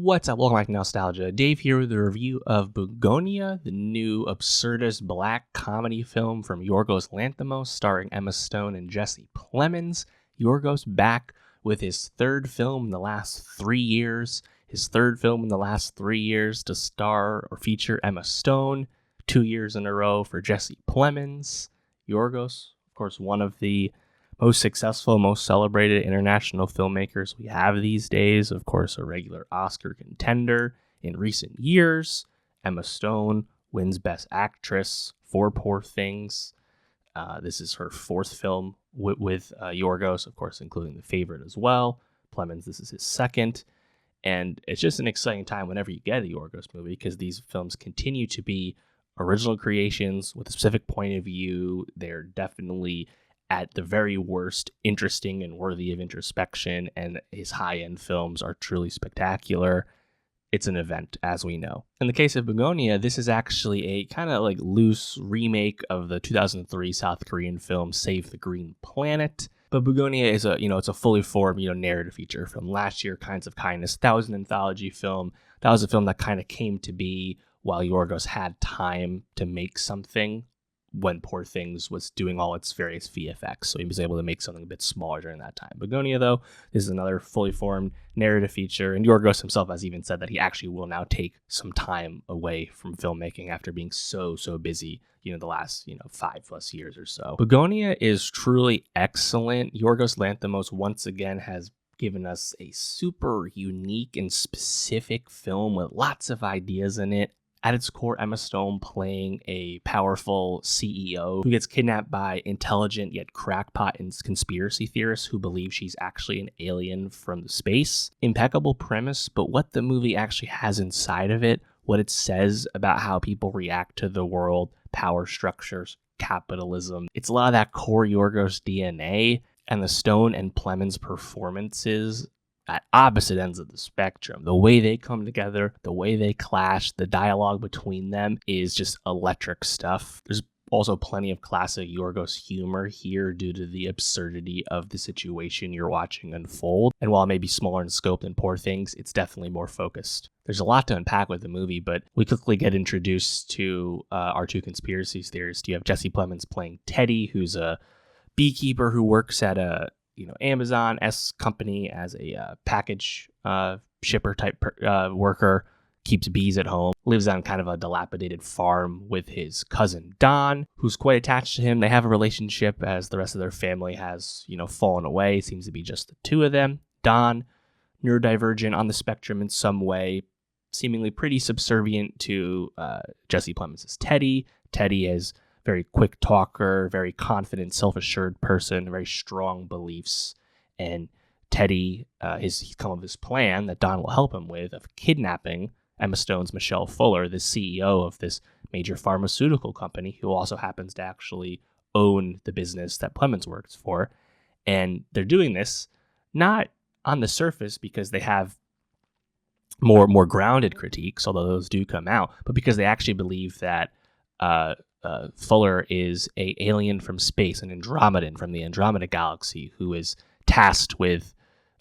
What's up? Welcome back to Nowstalgia. Dave here with a review of Bugonia, the new absurdist black comedy film from Yorgos Lanthimos, starring Emma Stone and Jesse Plemons. Yorgos back with his third film in the last 3 years. His third film in the last 3 years to star or feature Emma Stone. 2 years in a row for Jesse Plemons. Yorgos, of course, one of the most successful, most celebrated international filmmakers we have these days. Of course, a regular Oscar contender in recent years. Emma Stone wins Best Actress for Poor Things. This is her fourth film with Yorgos, of course, including The Favorite as well. Plemons, this is his second. And it's just an exciting time whenever you get a Yorgos movie, because these films continue to be original creations with a specific point of view. They're definitely, at the very worst, interesting and worthy of introspection, and his high-end films are truly spectacular. It's an event, as we know. In the case of Bugonia, this is actually a kind of like loose remake of the 2003 South Korean film Save the Green Planet. But Bugonia is it's a fully formed, narrative feature from last year, Kinds of Kindness. That was an anthology film. That was a film that kind of came to be while Yorgos had time to make something when Poor Things was doing all its various VFX. So he was able to make something a bit smaller during that time. Begonia, though, is another fully formed narrative feature. And Yorgos himself has even said that he actually will now take some time away from filmmaking after being so busy, the last, 5+ years or so. Begonia is truly excellent. Yorgos Lanthimos once again has given us a super unique and specific film with lots of ideas in it. At its core, Emma Stone playing a powerful CEO who gets kidnapped by intelligent yet crackpot and conspiracy theorists who believe she's actually an alien from space. Impeccable premise, but what the movie actually has inside of it, what it says about how people react to the world, power structures, capitalism. It's a lot of that core Yorgos DNA, and the Stone and Plemons performances at opposite ends of the spectrum. The way they come together, the way they clash, the dialogue between them is just electric stuff. There's also plenty of classic Yorgos humor here due to the absurdity of the situation you're watching unfold. And while it may be smaller in scope than Poor Things, it's definitely more focused. There's a lot to unpack with the movie, but we quickly get introduced to our two conspiracy theorists. You have Jesse Plemons playing Teddy, who's a beekeeper who works at a Amazon-esque company as a package shipper type worker, keeps bees at home, lives on kind of a dilapidated farm with his cousin Don, who's quite attached to him. They have a relationship as the rest of their family has, fallen away. It seems to be just the two of them. Don, neurodivergent on the spectrum in some way, seemingly pretty subservient to Jesse Plemons' Teddy. Teddy is very quick talker, very confident, self-assured person, very strong beliefs. And Teddy, he's come up with this plan that Don will help him with of kidnapping Emma Stone's Michelle Fuller, the CEO of this major pharmaceutical company, who also happens to actually own the business that Plemons works for. And they're doing this not on the surface because they have more grounded critiques, although those do come out, but because they actually believe that Fuller is an alien from space, an Andromedan from the Andromeda galaxy, who is tasked with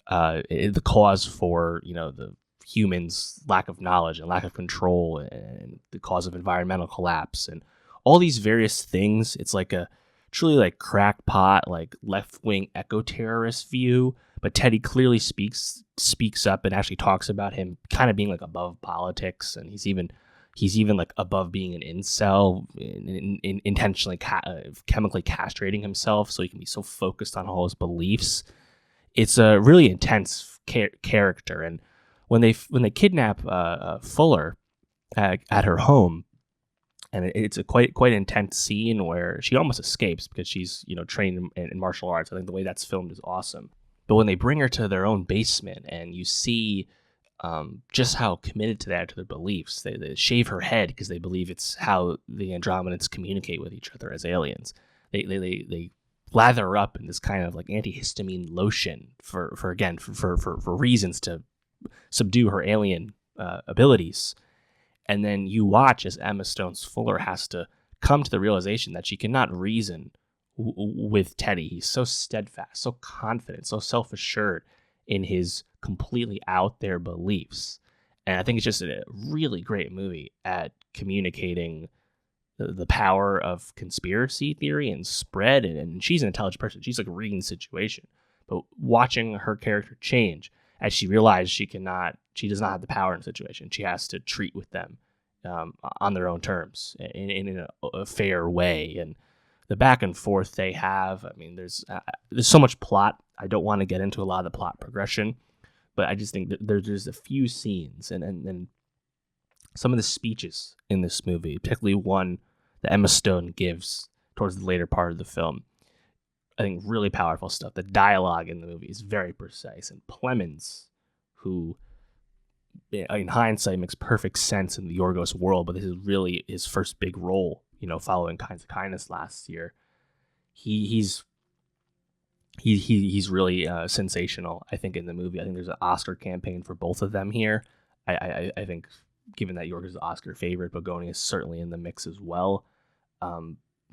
the cause for the humans' lack of knowledge and lack of control, and the cause of environmental collapse, and all these various things. It's like a truly like crackpot, like left-wing eco-terrorist view. But Teddy clearly speaks up and actually talks about him kind of being like above politics, and he's even like above being an incel, intentionally chemically castrating himself so he can be so focused on all his beliefs. It's a really intense character, and when they kidnap Fuller at her home, and it's a quite intense scene where she almost escapes because she's trained in martial arts. I think the way that's filmed is awesome. But when they bring her to their own basement, and you see just how committed to their beliefs. They shave her head because they believe it's how the Andromedans communicate with each other as aliens. They lather her up in this kind of like antihistamine lotion for reasons to subdue her alien abilities. And then you watch as Emma Stone's Fuller has to come to the realization that she cannot reason with Teddy. He's so steadfast, so confident, so self-assured in his completely out there beliefs. And I think it's just a really great movie at communicating the power of conspiracy theory and spread. And she's an intelligent person. She's like reading the situation. But watching her character change as she realizes she does not have the power in the situation. She has to treat with them on their own terms in a fair way. And the back and forth they have, I mean, there's so much plot. I don't want to get into a lot of the plot progression, but I just think that there's a few scenes and some of the speeches in this movie, particularly one that Emma Stone gives towards the later part of the film. I think really powerful stuff. The dialogue in the movie is very precise. And Plemons, who in hindsight makes perfect sense in the Yorgos world, but this is really his first big role, following Kinds of Kindness last year. He's really sensational, I think, in the movie. I think there's an Oscar campaign for both of them here. I think, given that Yorgos is the Oscar favorite, Bugonia is certainly in the mix as well.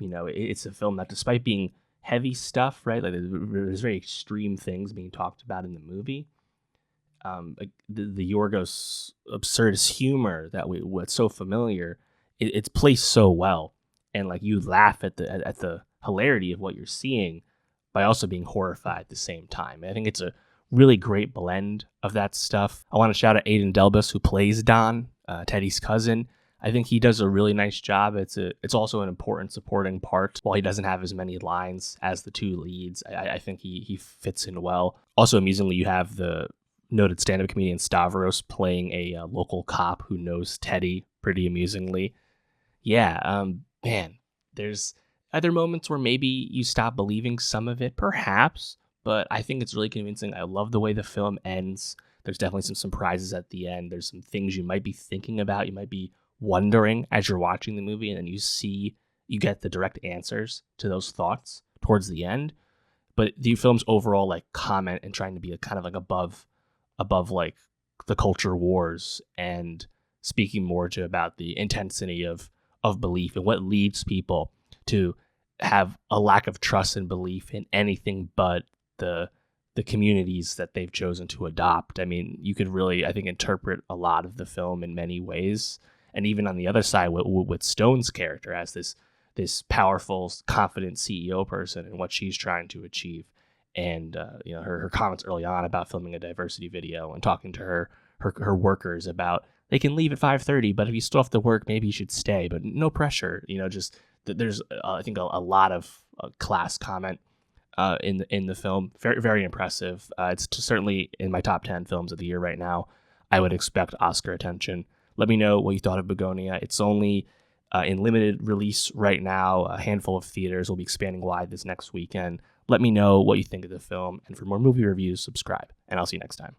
It's a film that, despite being heavy stuff, right, like there's very extreme things being talked about in the movie. Like the Yorgos absurdist humor what's so familiar, it's placed so well, and like you laugh at the hilarity of what you're seeing, by also being horrified at the same time. I think it's a really great blend of that stuff. I want to shout out Aidan Delbus, who plays Don, Teddy's cousin. I think he does a really nice job. It's also an important supporting part. While he doesn't have as many lines as the two leads, I think he fits in well. Also, amusingly, you have the noted stand-up comedian Stavros playing a local cop who knows Teddy pretty amusingly. Yeah, man, there's other moments where maybe you stop believing some of it, perhaps, but I think it's really convincing. I love the way the film ends. There's definitely some surprises at the end. There's some things you might be thinking about, you might be wondering as you're watching the movie, and then you get the direct answers to those thoughts towards the end. But the film's overall like comment and trying to be kind of like above like the culture wars, and speaking more to about the intensity of belief and what leads people to have a lack of trust and belief in anything but the communities that they've chosen to adopt. I mean, you could really, I think, interpret a lot of the film in many ways. And even on the other side, with Stone's character as this powerful, confident CEO person and what she's trying to achieve. And her comments early on about filming a diversity video and talking to her workers about they can leave at 5:30, but if you still have to work, maybe you should stay, but no pressure. Just there's I think a lot of class comment in the film. Very, very impressive. It's certainly in my top 10 films of the year right now. I would expect Oscar attention. Let me know what you thought of Bugonia. It's only in limited release right now. A handful of theaters will be expanding wide this next weekend. Let me know what you think of the film, and for more movie reviews, subscribe, and I'll see you next time.